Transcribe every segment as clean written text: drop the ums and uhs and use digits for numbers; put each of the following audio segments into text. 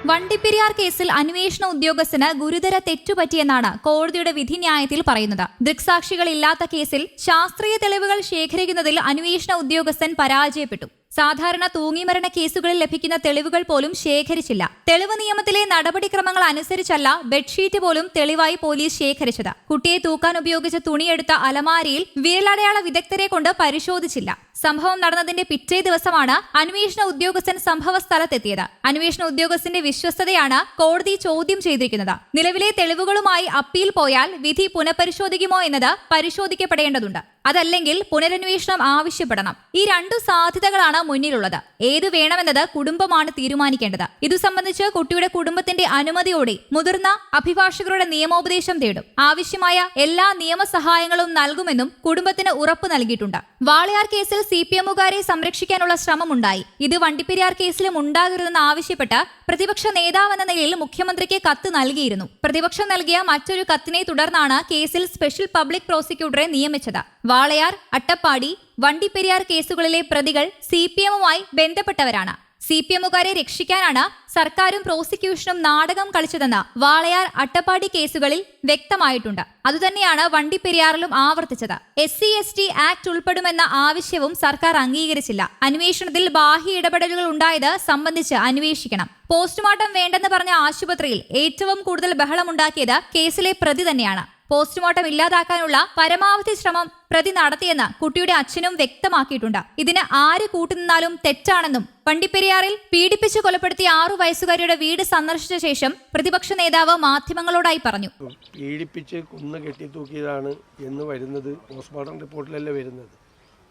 വണ്ടിപ്പെരിയാർ കേസിൽ അന്വേഷണ ഉദ്യോഗസ്ഥന് ഗുരുതര തെറ്റുപറ്റിയെന്നാണ് കോടതിയുടെ വിധിന്യായത്തിൽ പറയുന്നത്. ദൃക്സാക്ഷികളില്ലാത്ത കേസിൽ ശാസ്ത്രീയ തെളിവുകൾ ശേഖരിക്കുന്നതിൽ അന്വേഷണ ഉദ്യോഗസ്ഥൻ പരാജയപ്പെട്ടു. സാധാരണ തൂങ്ങിമരണ കേസുകളിൽ ലഭിക്കുന്ന തെളിവുകൾ പോലും ശേഖരിച്ചില്ല. തെളിവ് നിയമത്തിലെ നടപടിക്രമങ്ങൾ അനുസരിച്ചല്ല ബെഡ്ഷീറ്റ് പോലും തെളിവായി പോലീസ് ശേഖരിച്ചത്. കുട്ടിയെ തൂക്കാൻ ഉപയോഗിച്ച തുണിയെടുത്ത അലമാരയിൽ വിരലടയാള വിദഗ്ധരെ കൊണ്ട് പരിശോധിച്ചില്ല. സംഭവം നടന്നതിന്റെ പിറ്റേ ദിവസമാണ് അന്വേഷണ ഉദ്യോഗസ്ഥൻ സംഭവ സ്ഥലത്തെത്തിയത്. അന്വേഷണ ഉദ്യോഗസ്ഥന്റെ വിശ്വസ്തതയാണ് കോടതി ചോദ്യം ചെയ്തിരിക്കുന്നത്. നിലവിലെ തെളിവുകളുമായി അപ്പീൽ പോയാൽ വിധി പുനഃപരിശോധിക്കുമോ എന്നത് പരിശോധിക്കപ്പെടേണ്ടതുണ്ട്. അതല്ലെങ്കിൽ പുനരന്വേഷണം ആവശ്യപ്പെടണം. ഈ രണ്ടു സാധ്യതകളാണ് മുന്നിലുള്ളത്. ഏതു വേണമെന്നത് കുടുംബമാണ് തീരുമാനിക്കേണ്ടത്. ഇതു സംബന്ധിച്ച് കുട്ടിയുടെ കുടുംബത്തിന്റെ അനുമതിയോടെ മുതിർന്ന അഭിഭാഷകരുടെ നിയമോപദേശം തേടും. ആവശ്യമായ എല്ലാ നിയമസഹായങ്ങളും നൽകുമെന്നും കുടുംബത്തിന് ഉറപ്പ് നൽകിയിട്ടുണ്ട്. വാളയാർ കേസിൽ CPMകാരെ സംരക്ഷിക്കാനുള്ള ശ്രമമുണ്ടായി. ഇത് വണ്ടിപ്പെരിയാർ കേസിലും ഉണ്ടാകരുതെന്ന് ആവശ്യപ്പെട്ട് പ്രതിപക്ഷ നേതാവെന്ന നിലയിൽ മുഖ്യമന്ത്രിക്ക് കത്ത് നൽകിയിരുന്നു. പ്രതിപക്ഷം നൽകിയ മറ്റൊരു കത്തിനെ തുടർന്നാണ് കേസിൽ സ്പെഷ്യൽ പബ്ലിക് പ്രോസിക്യൂട്ടറെ നിയമിച്ചത്. വാളയാർ, അട്ടപ്പാടി, വണ്ടിപ്പെരിയാർ കേസുകളിലെ പ്രതികൾ CPMവുമായി ബന്ധപ്പെട്ടവരാണ്. CPMകാരെ രക്ഷിക്കാനാണ് സർക്കാരും പ്രോസിക്യൂഷനും നാടകം കളിച്ചതെന്ന് വാളയാർ, അട്ടപ്പാടി കേസുകളിൽ വ്യക്തമായിട്ടുണ്ട്. അതുതന്നെയാണ് വണ്ടിപ്പെരിയാറിലും ആവർത്തിച്ചത്. SC/ST ആക്ട് ഉൾപ്പെടുമെന്ന ആവശ്യവും സർക്കാർ അംഗീകരിച്ചില്ല. അന്വേഷണത്തിൽ ബാഹ്യ ഇടപെടലുകൾ ഉണ്ടായത് സംബന്ധിച്ച് അന്വേഷിക്കണം. പോസ്റ്റ്മോർട്ടം വേണ്ടെന്ന് പറഞ്ഞ ആശുപത്രിയിൽ ഏറ്റവും കൂടുതൽ ബഹളമുണ്ടാക്കിയത് കേസിലെ പ്രതി തന്നെയാണ്. പോസ്റ്റ്മോർട്ടം ഇല്ലാതാക്കാനുള്ള പരമാവധി ശ്രമം പ്രതി നടത്തിയെന്ന് കുട്ടിയുടെ അച്ഛനും വ്യക്തമാക്കിയിട്ടുണ്ട്. ഇതിന് ആര് കൂട്ടുനിന്നാലും തെറ്റാണെന്നും വണ്ടിപ്പെരിയാറിൽ പീഡിപ്പിച്ച് കൊലപ്പെടുത്തിയ 6 വയസ്സുകാരിയുടെ വീട് സന്ദർശിച്ച ശേഷം പ്രതിപക്ഷ നേതാവ് മാധ്യമങ്ങളോടായി പറഞ്ഞു. പീഡിപ്പിച്ച് കുന്ന് കെട്ടിത്തൂക്കിയതാണ് എന്ന് വരുന്നത് പോസ്റ്റ്മോർട്ടം റിപ്പോർട്ടിലല്ലേ വരുന്നത്.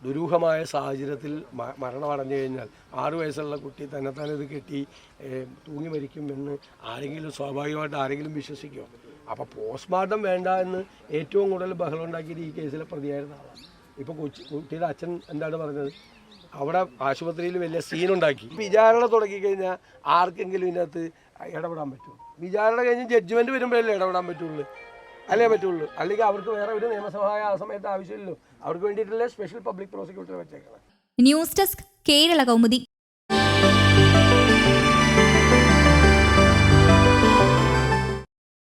ദുരൂഹമായ സാഹചര്യത്തിൽ മരണമടഞ്ഞു കഴിഞ്ഞാൽ 6 വയസ്സുള്ള കുട്ടി തന്നെത്താൻ ഇത് കെട്ടി തൂങ്ങി മരിക്കും എന്ന് സ്വാഭാവികമായിട്ട് ആരെങ്കിലും വിശ്വസിക്കുമോ? അപ്പോൾ പോസ്റ്റ്മോർട്ടം വേണ്ട എന്ന് ഏറ്റവും കൂടുതൽ ബഹളം ഉണ്ടാക്കിയത് ഈ കേസിലെ പ്രതിയായിരുന്ന ആളാണ്. ഇപ്പോൾ കുട്ടിയുടെ അച്ഛൻ എന്താണ് പറഞ്ഞത്? അവിടെ ആശുപത്രിയിൽ വലിയ സീനുണ്ടാക്കി. വിചാരണ തുടങ്ങിക്കഴിഞ്ഞാൽ ആർക്കെങ്കിലും ഇതിനകത്ത് ഇടപെടാൻ പറ്റുമോ? വിചാരണ കഴിഞ്ഞ് ജഡ്ജ്മെൻറ്റ് വരുമ്പോഴല്ലേ ഇടപെടാൻ പറ്റുള്ളൂ, അല്ലെങ്കിൽ അവർക്ക് വേറെ ഒരു നിയമസഹായം ആ സമയത്ത് ആവശ്യമില്ലല്ലോ. അവർക്ക് വേണ്ടിയിട്ടുള്ള സ്പെഷ്യൽ പബ്ലിക് പ്രോസിക്യൂട്ടറെ വെച്ചേക്കണം. News desk, Kerala Kaumudi.